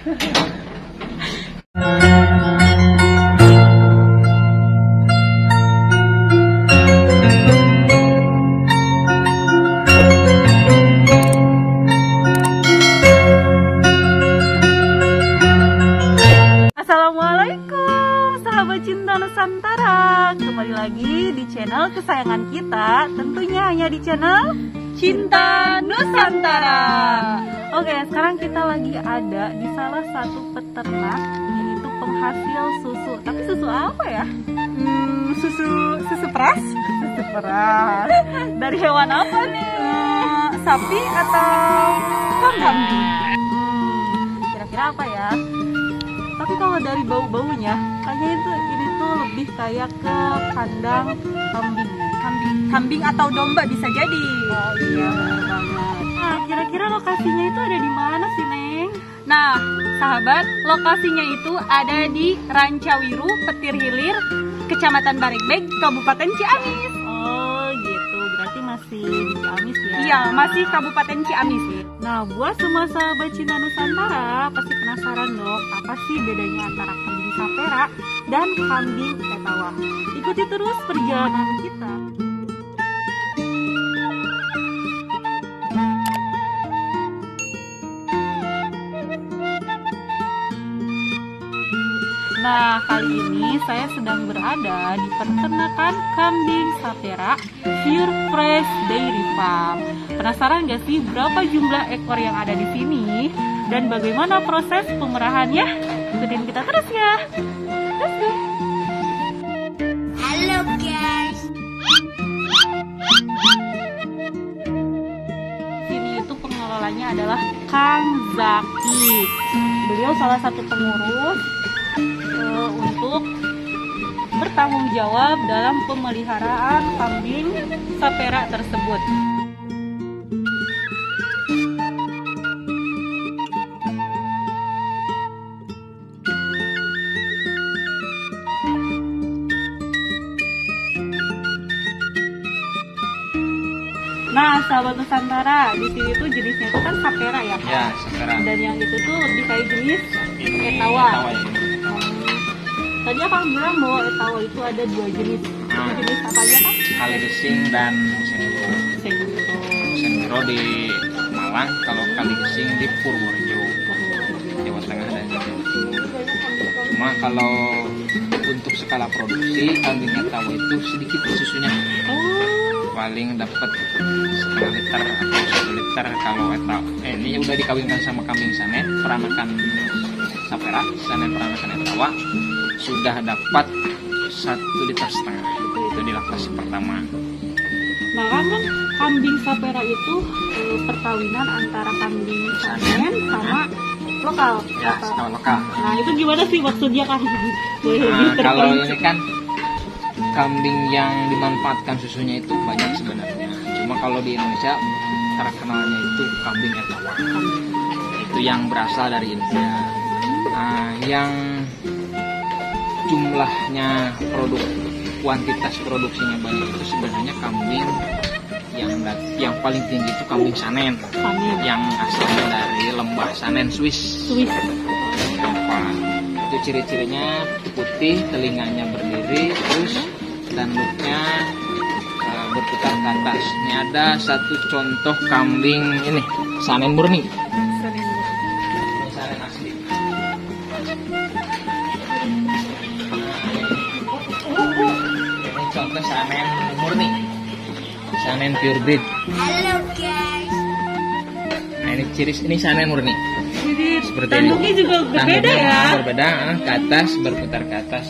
Assalamualaikum sahabat cinta Nusantara, kembali lagi di channel kesayangan kita, tentunya hanya di channel Cinta Nusantara. Oke, sekarang kita lagi ada di salah satu peternak, yaitu penghasil susu. Tapi susu apa ya? Susu peras? Susu peras. Dari hewan apa nih? Sapi atau kambing? Kira-kira apa ya? Tapi kalau dari bau-baunya, kayaknya ini tuh lebih kayak ke kandang kambing. Kambing atau domba bisa jadi. Oh iya, benar banget. Nah, kira-kira lokasinya itu ada di mana sih, Neng? Nah, sahabat, lokasinya itu ada di Rancawiru, Petir Hilir, Kecamatan Baregbeg, Kabupaten Ciamis. Oh gitu, berarti masih di Ciamis ya? Iya, masih Kabupaten Ciamis. Nah, buat semua sahabat cinta Nusantara pasti penasaran dong, apa sih bedanya antara kambing sapera dan kambing etawa? Ikuti terus perjalanan kita. Nah, kali ini saya sedang berada di peternakan kambing sapera Pure Fresh Dairy Farm. Penasaran gak sih berapa jumlah ekor yang ada di sini dan bagaimana proses pemerahannya? Ikutin kita terus ya. Let's go. Halo guys. Sini itu pengelolanya adalah Kang Zaki. Beliau salah satu pengurus untuk bertanggung jawab dalam pemeliharaan kambing sapera tersebut. Nah, sahabat Nusantara, di sini tuh jenisnya itu kan sapera ya? Ya, sapera. Dan yang itu tuh lebih kayak jenis etawa. Tadi Akang bilang bahwa etawa itu ada dua jenis. Itu jenis apa aja, Kang? Kaligesing dan Senggoro. Senggoro di Malang, kalau Kaligesing di Purworejo, Jawa Tengah dan Jawa Timur. Cuma kalau untuk skala produksi, kambing etawa itu sedikit susunya. Paling dapat setengah liter atau 1 liter kalau etawa. Ini udah dikawinkan sama kambing sanen, peranakan sapera, sanen peranakan etawa. Sudah dapat 1,5 liter. Itu di laktasi pertama. Nah, kan kambing sapera itu perkawinan antara kambing sanen sama lokal. Ya, sama lokal. Nah, itu gimana sih maksudnya, Kang? Kalau ini kan kambing yang dimanfaatkan susunya itu banyak sebenarnya. Cuma kalau di Indonesia terkenalnya itu kambing etawa. Itu yang berasal dari India. Yang jumlahnya kuantitas produksinya banyak itu sebenarnya kambing yang paling tinggi itu kambing sanen. Yang asalnya dari lembah Sanen Swiss. Itu ciri-cirinya putih, telinganya berdiri, terus tanduknya berputar ke atas. Ini ada satu contoh kambing ini sanen murni. Ini sanen asli. Ini contoh sanen murni, sanen pure breed. Halo guys. Nah, ini sanen murni. Jadi Seperti tanduknya ini. juga berbeda Tanduknya ya? Berbeda, ke atas, berputar ke atas.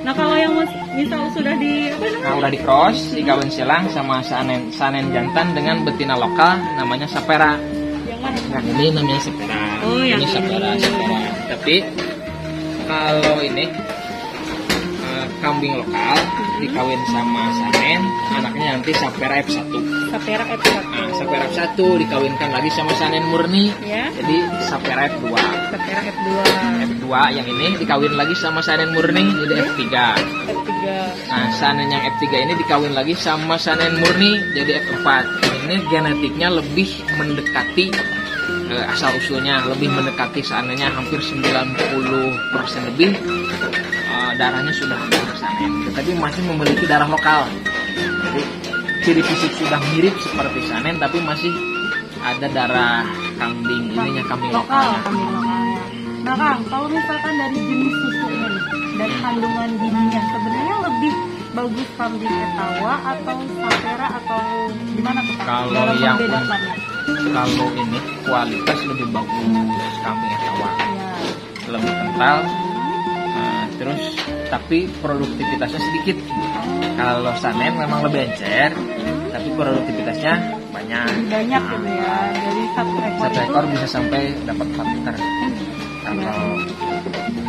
Nah, kalau yang misal sudah di apa namanya? Nah, udah di cross, dikawin silang sama sanen jantan dengan betina lokal namanya sapera. Yang mana? Nah, ini namanya sapera. Oh, yang ini sapera. Tapi kalau ini kambing lokal dikawin sama sanen, anaknya nanti sapera F1. Sapera F1. Nah, sapera F1 dikawinkan lagi sama sanen murni. Ya. Jadi sapera F2. Sapera F2. F2 yang ini dikawin lagi sama sanen murni jadi F3. F3. Nah, sanen yang F3 ini dikawin lagi sama sanen murni jadi F4. Ini genetiknya lebih mendekati asal usulnya lebih mendekati, seandainya hampir 90% lebih darahnya sudah dari Sanen, tetapi masih memiliki darah lokal. Jadi ciri fisik sudah mirip seperti Sanen, tapi masih ada darah kambing kambing lokalnya. Kambing lokalnya. Nah Kang, kalau misalkan dari jenis susunya nih, dari kandungan gizinya, sebenarnya lebih bagus kambing Etawa atau Sapera atau gimana tuh Kang? Kalau Dalam yang membedakannya? Kalau ini kualitas lebih bagus kambing Etawa, Ya. lebih kental, terus tapi produktivitasnya sedikit. Kalau Sanen memang lebih encer, tapi produktivitasnya banyak. Banyak gitu ya, dari satu ekor Satu itu. ekor bisa sampai dapat 4 liter. Kalau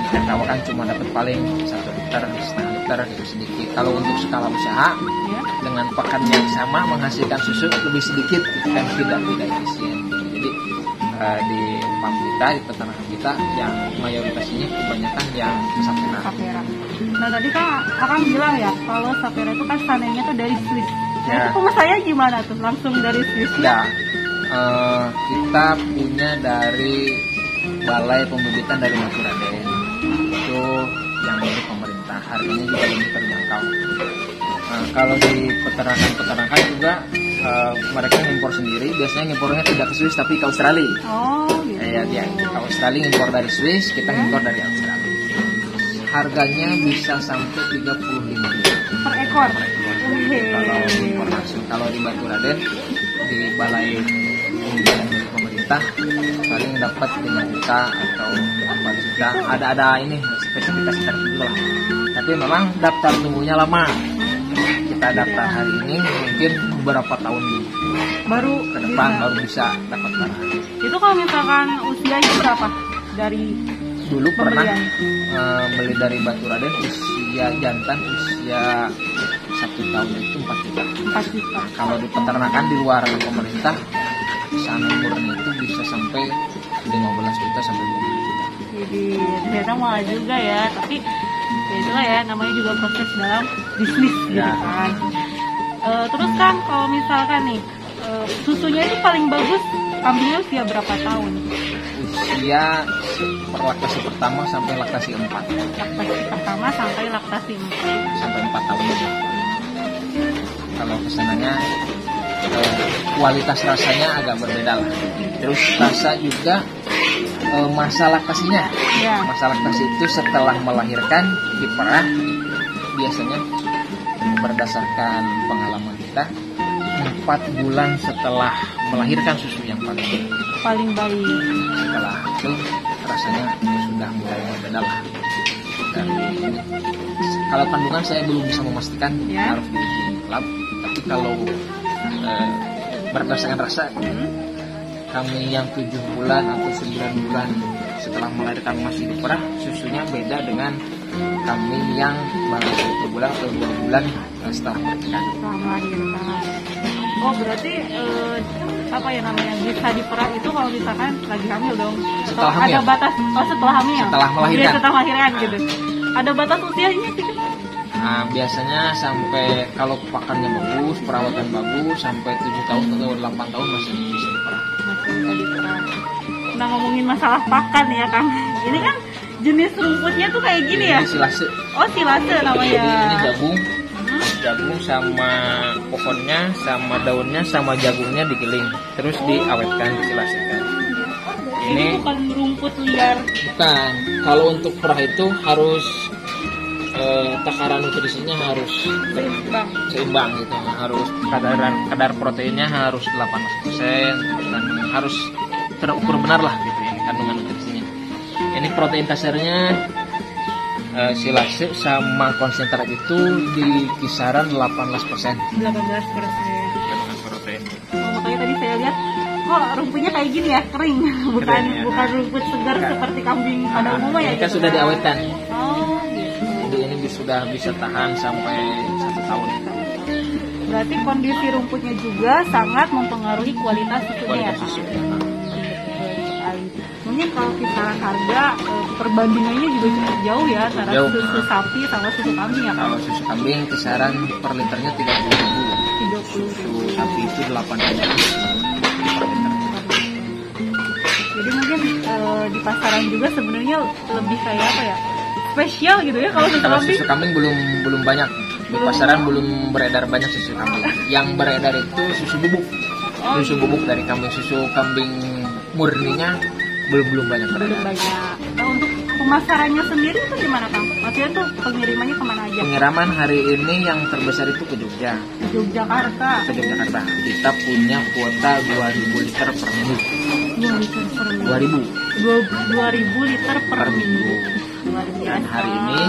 Etawa kan cuma dapat paling 1 liter, setengah liter gitu sedikit. Kalau untuk skala usaha Ya. dengan pakan yang sama menghasilkan susu lebih sedikit dan tidak efisien. Jadi di farm kita, di peternakan kita yang mayoritasnya kebanyakan yang Sapera. Sapera. Nah tadi kan Akang bilang ya, kalau Sapera itu kan Sanennya tuh dari Swiss. Nah Ya. itu pemesannya gimana tuh? Langsung dari Swiss? Ya, kita punya dari Balai Pembibitan dari Maturaden. Itu yang dari pemerintah, harganya juga lebih terjangkau. Kalau di peternakan juga mereka ngimpor sendiri. Biasanya ngimpornya tidak ke Swiss tapi ke Australia. Oh gitu. Ya, ke Australia ngimpor dari Swiss, kita ngimpor dari Australia. Harganya bisa sampai 35.000 Per ekor? per ekor. Kalau impor langsung, kalau di Baturaden di Balai Pembibitan dari pemerintah paling dapat 5 juta atau 4 juta. Ada ini spesifikasi tertentu lah. Tapi memang daftar tunggunya lama. Kita daftar hari ini, mungkin beberapa tahun Baru ke depan bisa. baru bisa dapat barang. Itu kalau misalkan usianya berapa? Dari Dulu pernah pembelian? beli dari Baturaden usia jantan usia 1 tahun itu 4 juta. 4 juta. Kalau di peternakan di luar pemerintah, Sanen murni itu bisa sampai 15 juta sampai 20 juta. Jadi ternyata mahal juga ya, tapi ya itulah ya, namanya juga proses dalam bisnis gitu Ya. kan. Terus kan kalau misalkan nih susunya itu paling bagus kambingnya usia berapa tahun? Usia laktasi pertama sampai laktasi 4 Laktasi pertama sampai laktasi 4. sampai 4 tahun. Kalau kesananya kualitas rasanya agak berbeda lah. Terus rasa juga masa laktasinya. Ya. Masa laktasi itu setelah melahirkan diperah, biasanya berdasarkan pengalaman kita 4 bulan setelah melahirkan susu yang Paling baik. setelah itu rasanya sudah mulai berbeda lah. Dan kalau kandungan saya belum bisa memastikan, Ya. harus di lab. Tapi kalau berdasarkan rasa, kami yang 7 bulan atau 9 bulan setelah melahirkan masih diperah, susunya beda dengan kami yang baru 1 bulan atau 2 bulan setelah melahirkan. Setelah melahirkan. Oh berarti apa ya namanya, bisa diperah itu kalau misalkan lagi hamil dong? Setelah Atau hamil. ada batas? Oh setelah hamil. Setelah melahirkan. Iya, setelah melahirkan gitu. Ada batas usianya sih? Nah, biasanya sampai kalau pakannya bagus, perawatan bagus, sampai 7 tahun atau 8 tahun masih bisa diperah. Masih bisa diperah. Nah ngomongin masalah pakan ya Kang. Ini kan jenis rumputnya tuh kayak gini ya? Ini silase. Oh silase namanya. Jadi ini jagung, Hmm. jagung sama pohonnya, sama daunnya, sama jagungnya digiling, terus diawetkan, disilasekan. Ini Ini bukan rumput liar. bukan. Kalau untuk perah itu harus takaran nutrisinya harus Bang. seimbang gitu, harus kadar proteinnya harus 18% dan harus terukur benar lah gitu ya kandungan nutrisinya. Ini protein dasarnya silase sama konsentrat itu di kisaran 18% 18%. kandungan protein. Oh, makanya tadi saya lihat kok rumputnya kayak gini ya, kering. Bukan Kering, ya. bukan rumput segar Bukan. seperti kambing pada umumnya ya. Ini kan gitu sudah kan. diawetkan, Oh, gitu. jadi ini sudah bisa tahan sampai 1 tahun. Berarti kondisi rumputnya juga sangat mempengaruhi kualitas susunya ya. Kualitas Kang? susu. Betul sekali. Mungkin kalau kisaran harga perbandingannya juga cukup jauh ya antara Jauh. susu sapi sama susu kambing ya Kang? Kalau susu kambing kisaran per liternya 30.000. 30.000. Susu sapi itu 8.000 per liter. Jadi mungkin di pasaran juga sebenarnya lebih kayak apa ya? Spesial gitu ya kalau susu Kalau kambing. susu kambing belum banyak di pasaran, belum beredar banyak susu kambing. Yang beredar itu susu bubuk. Susu bubuk dari kambing, susu kambing murninya belum banyak beredar. Banyak. Nah, untuk pemasarannya sendiri itu gimana Kang? Maksudnya tuh pengirimannya kemana aja? Pengiriman hari ini yang terbesar itu ke Jogja. Ke Yogyakarta. Ke Yogyakarta. Kita punya kuota 2000 liter per minggu. 2 liter per minggu. 2000 liter per minggu. Luar biasa. Dan hari ini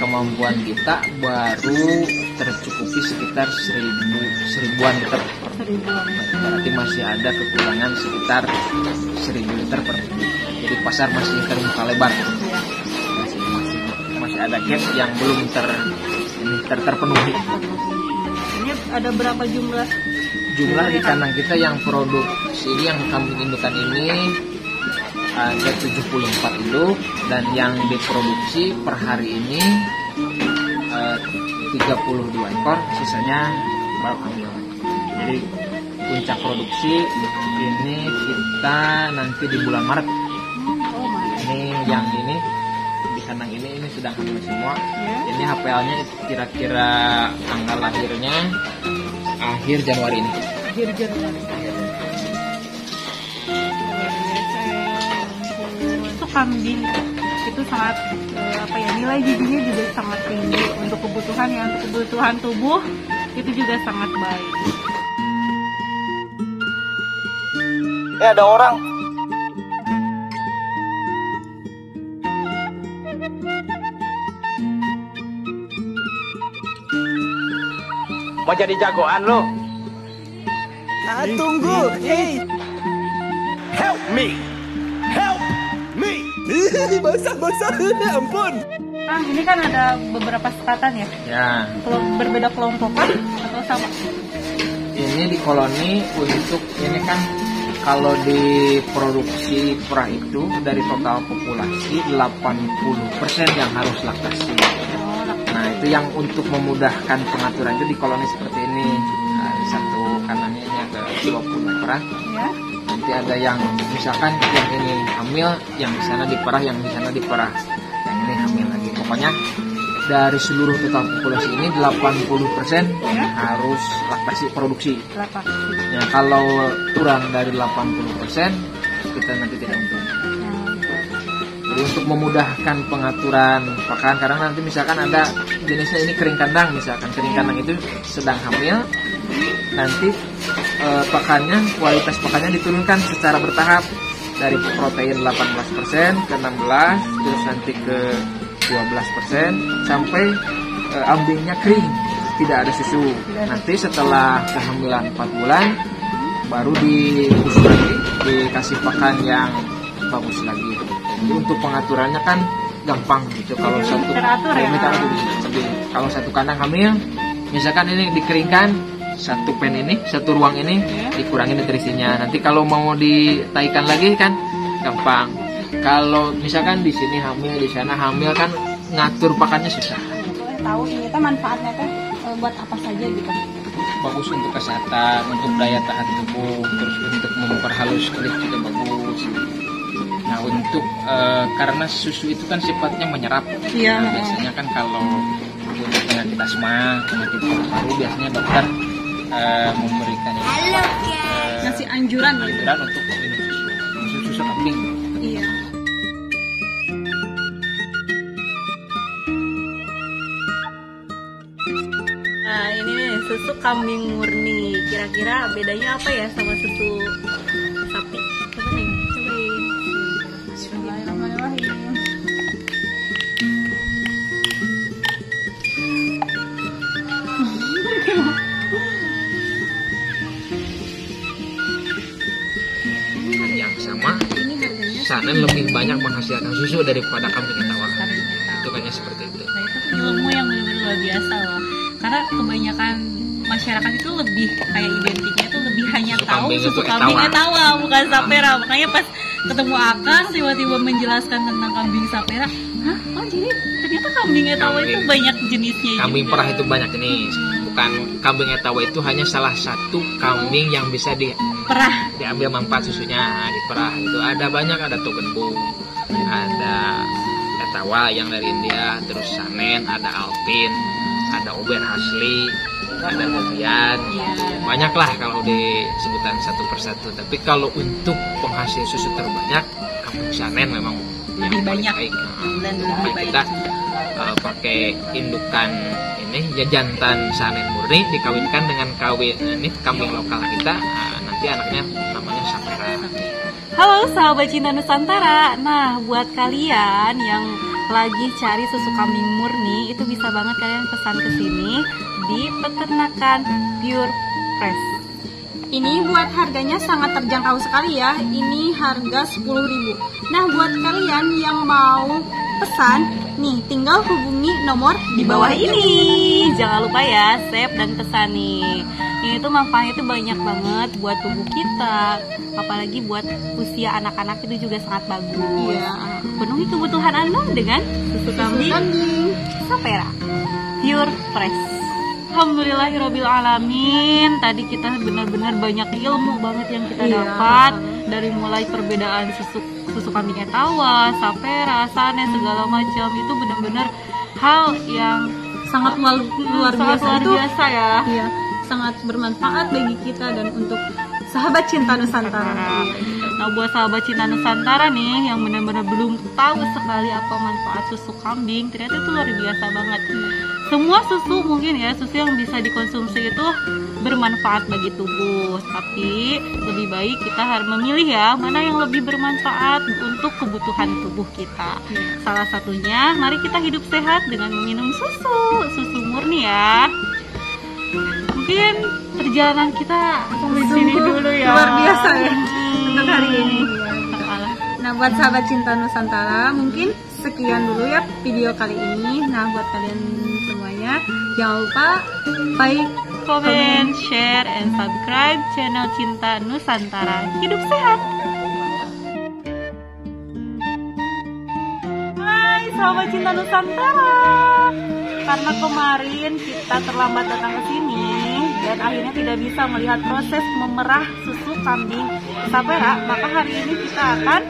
kemampuan kita baru tercukupi sekitar 1000-an liter. Berarti masih ada kekurangan sekitar 1000 liter per minggu. Jadi pasar masih terbuka lebar. Masih ada gap yang belum terpenuhi. Ini ada berapa jumlah Di kandang kita yang produksi ini, yang kambing indukan ini ada 74 induk, dan yang diproduksi per hari ini 32 ekor, sisanya baru hamil. Jadi puncak produksi ini kita nanti di bulan Maret. Ini yang ini di kandang ini sudah hamil semua. Ini HPL-nya kira-kira tanggal lahirnya akhir Januari ini. Untuk kambing itu sangat nilai gizinya juga sangat tinggi untuk kebutuhan tubuh itu juga sangat baik. Ada orang. Mau jadi jagoan lo? Tunggu, hey. Help me. Basah, ampun. Kang, ini kan ada beberapa sekatan ya? Ya. Berbeda kelompokan atau sama? Ini di koloni untuk ini kan kalau diproduksi perah itu dari total populasi 80% yang harus laktasi. Nah itu yang untuk memudahkan pengaturan itu di koloni seperti ini. Nah, satu kanannya ini ada 20 perah. Ya. Nanti ada yang misalkan yang ini hamil, yang di sana diperah, yang di sana diperah, yang ini hamil lagi. Pokoknya dari seluruh total populasi ini 80% harus laktasi produksi. Ya, kalau kurang dari 80% kita nanti tidak untung. Jadi untuk memudahkan pengaturan pakan, karena nanti misalkan ada jenisnya ini kering kandang, misalkan kering kandang itu sedang hamil, nanti pakannya, kualitas pakannya diturunkan secara bertahap dari protein 18% ke 16, terus nanti ke 12% sampai ambingnya kering, tidak ada susu. Nanti setelah kehamilan 4 bulan baru dibus lagi, dikasih pakan yang bagus lagi. Jadi untuk pengaturannya kan gampang gitu. Kalau satu kalau satu kandang hamil, misalkan ini dikeringkan, satu pen ini, satu ruang ini dikurangin nutrisinya. Nanti kalau mau ditaikan lagi kan gampang. Kalau misalkan di sini hamil, di sana hamil kan ngatur pakannya susah. Tahu ini kan manfaatnya kan buat apa saja gitu. Bagus untuk kesehatan, untuk daya tahan tubuh, terus untuk memperhalus kulit juga bagus. Nah untuk karena susu itu kan sifatnya menyerap. Nah, biasanya kan kalau untuk penyakit asma, penyakit paru-paru biasanya dokter memberikan ngasih anjuran untuk minum susu kambing. Iya. Nah ini nih susu kambing murni. Kira-kira bedanya apa ya sama susu sapi? Cobain. Bismillahirrahmanirrahim. Yang sama, sana lebih banyak menghasilkan susu daripada kambing etawa. Itu kayaknya seperti itu. Nah itu ilmu yang benar-benar luar biasa loh. Karena kebanyakan masyarakat itu lebih kayak identiknya itu lebih hanya Susu tahu kambing susu itu kambing etawa. etawa bukan sapera. Makanya pas ketemu Akas tiba-tiba menjelaskan tentang kambing sapera, hah? Oh jadi ternyata kambing etawa itu banyak jenisnya. Kambing juga. perah itu banyak jenis. Bukan, kambing etawa itu hanya salah satu kambing yang bisa Diperah. diambil manfaat susunya, diperah. Itu ada banyak, ada Toggenburg, ada Etawa yang dari India, terus Sanen, ada Alpin, ada Oberhasli, ada Nubian. Banyak lah kalau disebutan satu persatu. Tapi kalau untuk penghasil susu terbanyak, kampung Sanen memang Lebih yang paling banyak. baik. Dan lebih Sampai baik. kita pakai indukan ini ya jantan Sanen murni dikawinkan dengan kambing lokal kita. Nanti anaknya namanya Sapera. Halo sahabat cinta Nusantara. Nah, buat kalian yang lagi cari susu kambing murni, itu bisa banget kalian pesan ke sini di Peternakan Pure Fresh. Ini buat harganya sangat terjangkau sekali ya. Ini harga 10.000. Nah, buat kalian yang mau pesan, nih tinggal hubungi nomor Di bawah ini jangan lupa ya, save dan pesan nih. Ini tuh manfaatnya tuh banyak banget buat tubuh kita, apalagi buat usia anak-anak itu juga sangat bagus. Iya. Penuhi kebutuhan Anda dengan susu kambing Sapera Pure Fresh. Alhamdulillahirabbil alamin. Tadi kita benar-benar banyak ilmu banget yang kita Iya. dapat, dari mulai perbedaan susu kambing Etawa, Sapera, Sanen, segala macam. Itu benar-benar hal yang sangat luar sangat biasa. luar Itu biasa ya. iya, sangat bermanfaat bagi kita dan untuk sahabat cinta Nusantara. Nah, buat sahabat cinta Nusantara nih yang benar-benar belum tahu sekali apa manfaat susu kambing, ternyata itu luar biasa banget. Semua susu mungkin ya, susu yang bisa dikonsumsi itu bermanfaat bagi tubuh, tapi lebih baik kita harus memilih ya mana yang lebih bermanfaat untuk kebutuhan tubuh kita. Salah satunya, mari kita hidup sehat dengan meminum susu murni ya. Mungkin perjalanan kita sampai sini Sungguh dulu ya. luar biasa ya untuk hari ini. Alah. Nah, buat sahabat cinta Nusantara, mungkin sekian dulu ya video kali ini. Nah, buat kalian semuanya, jangan lupa like, Comment, share, and subscribe channel Cinta Nusantara. Hidup sehat. Hai sahabat Cinta Nusantara. Karena kemarin kita terlambat datang ke sini dan akhirnya tidak bisa melihat proses memerah susu kambing Sapera, maka hari ini kita akan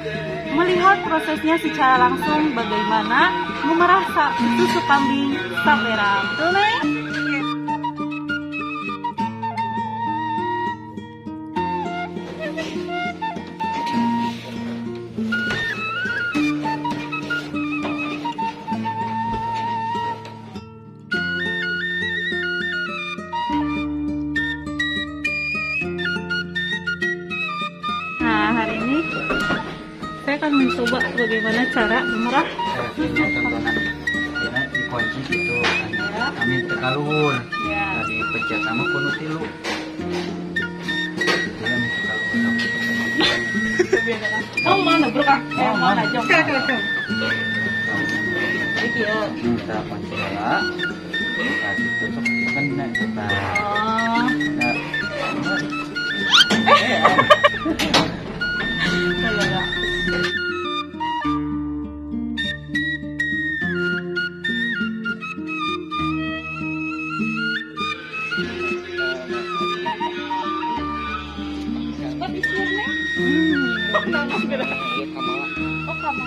melihat prosesnya secara langsung bagaimana memerah susu kambing Sapera. Betul, Neng? Nah, hari ini saya akan mencoba bagaimana cara memerah susu kambing. Ya, dikunci gitu kami tekalur Ya. tadi pencet sama penuh tilu Oh, mana bro kak? Mana jom? kita kunci lah tadi tutup kan kita Oh, what is your name? Oh, nama beda. Oh, kamu.